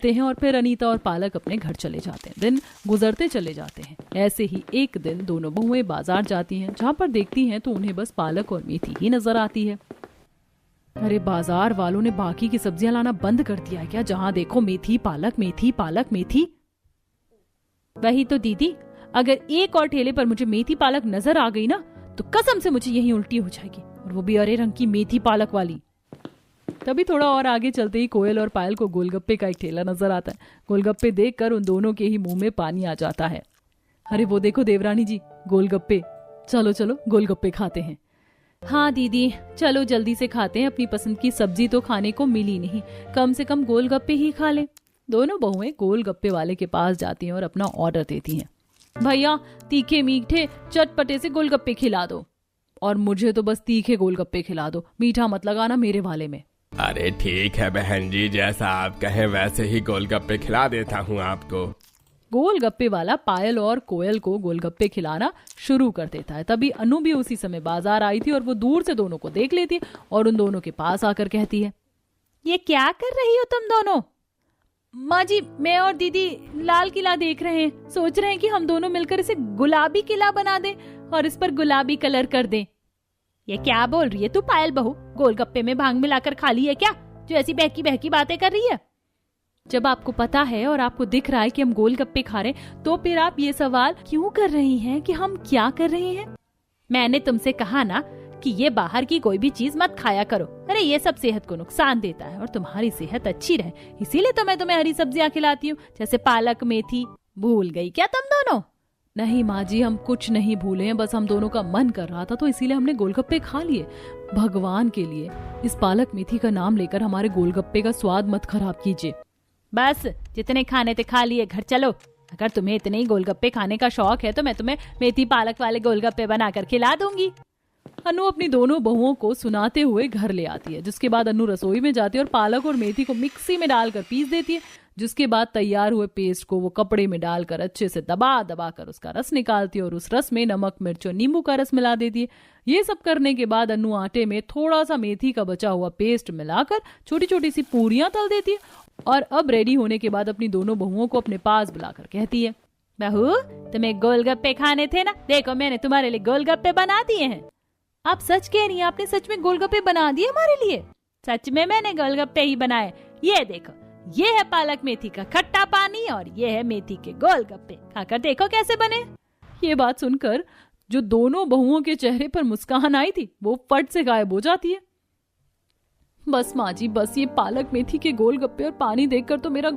हैं और फिर अनीता और पालक अपने घर चले जाते हैं। दिन गुजरते चले जाते हैं। ऐसे ही एक दिन दोनों बहुएं बाजार जाती हैं। जहाँ पर देखती हैं तो उन्हें बस पालक और मेथी ही नजर आती है। अरे बाजार वालों ने बाकी की सब्जियां लाना बंद कर दिया है क्या? जहाँ देखो मेथी पालक मेथी पालक मेथी। वही तो दीदी, अगर एक और ठेले पर मुझे मेथी पालक नजर आ गई ना तो कसम से मुझे यही उल्टी हो जाएगी, और वो भी हरे रंग की मेथी पालक वाली। तभी थोड़ा और आगे चलते ही कोयल और पायल को गोलगप्पे का एक ठेला नजर आता है। गोलगप्पे देखकर उन दोनों के ही मुंह में पानी आ जाता है। अरे वो देखो देवरानी जी, गोलगप्पे, चलो चलो गोलगप्पे खाते हैं। हाँ दीदी चलो जल्दी से खाते हैं, अपनी पसंद की सब्जी तो खाने को मिली नहीं, कम से कम गोलगप्पे ही खा लें। दोनों बहुएं गोलगप्पे वाले के पास जाती हैं और अपना ऑर्डर देती हैं। भैया तीखे मीठे चटपटे से गोलगप्पे खिला दो, और मुझे तो बस तीखे गोलगप्पे खिला दो, मीठा मत लगाना मेरे वाले में। अरे ठीक है बहन जी, जैसा आप कहें वैसे ही गोलगप्पे खिला देता हूँ आपको। गोलगप्पे वाला पायल और कोयल को गोलगप्पे खिलाना शुरू कर देता है। तभी अनु भी उसी समय बाजार आई थी और वो दूर से दोनों को देख लेती है और उन दोनों के पास आकर कहती है, ये क्या कर रही हो तुम दोनों? माँ जी मैं और दीदी लाल किला देख रहे हैं, सोच रहे हैं कि हम दोनों मिलकर इसे गुलाबी किला बना दें और इस पर गुलाबी कलर कर दें। ये क्या बोल रही है तू पायल बहू? गोलगप्पे में भांग मिलाकर खा ली है क्या, जो ऐसी बहकी बहकी बातें कर रही है? जब आपको पता है और आपको दिख रहा है कि हम गोलगप्पे खा रहे हैं, तो फिर आप ये सवाल क्यों कर रही हैं कि हम क्या कर रहे हैं? मैंने तुमसे कहा ना कि ये बाहर की कोई भी चीज मत खाया करो। अरे ये सब सेहत को नुकसान देता है, और तुम्हारी सेहत अच्छी रहे इसीलिए तो मैं तुम्हें हरी सब्जियां खिलाती हूँ, जैसे पालक मेथी। भूल गई क्या तुम दोनों? नहीं माँ जी हम कुछ नहीं भूले हैं, बस हम दोनों का मन कर रहा था तो इसीलिए हमने गोलगप्पे खा लिए। भगवान के लिए इस पालक मेथी का नाम लेकर हमारे गोलगप्पे का स्वाद मत खराब कीजिए। बस जितने खाने थे खा लिए, घर चलो। अगर तुम्हें इतने ही गोलगप्पे खाने का शौक है तो मैं तुम्हें मेथी पालक वाले गोलगप्पे बनाकर खिला दूंगी। अनु अपनी दोनों बहुओं को सुनाते हुए घर ले आती है, जिसके बाद अनु रसोई में जाती है और पालक और मेथी को मिक्सी में डालकर पीस देती है। जिसके बाद तैयार हुए पेस्ट को वो कपड़े में डालकर अच्छे से दबा दबा कर उसका रस निकालती है और उस रस में नमक मिर्च और नींबू का रस मिला देती है। ये सब करने के बाद अनु आटे में थोड़ा सा मेथी का बचा हुआ पेस्ट मिलाकर छोटी छोटी सी पूरियां तल देती है, और अब रेडी होने के बाद अपनी दोनों बहुओं को अपने पास बुलाकर कहती है, बहू तुम्हें गोलगप्पे खाने थे ना, देखो मैंने तुम्हारे लिए गोलगप्पे बना दिए हैं। आप सच कह रही हैं, आपने सच में गोलगप्पे बना दिए हमारे लिए? सच में मैंने गोलगप्पे ही बनाए। ये देखो, ये है पालक मेथी का खट्टा पानी और ये है मेथी के गोलगप्पे, खाकर देखो कैसे बने। ये बात सुनकर जो दोनों बहुओं के चेहरे पर मुस्कान आई थी वो फट से गायब हो जाती है। बस माँ जी बस, ये पालक मेथी के गोलगप्पे और पानी देखकर तो मेरा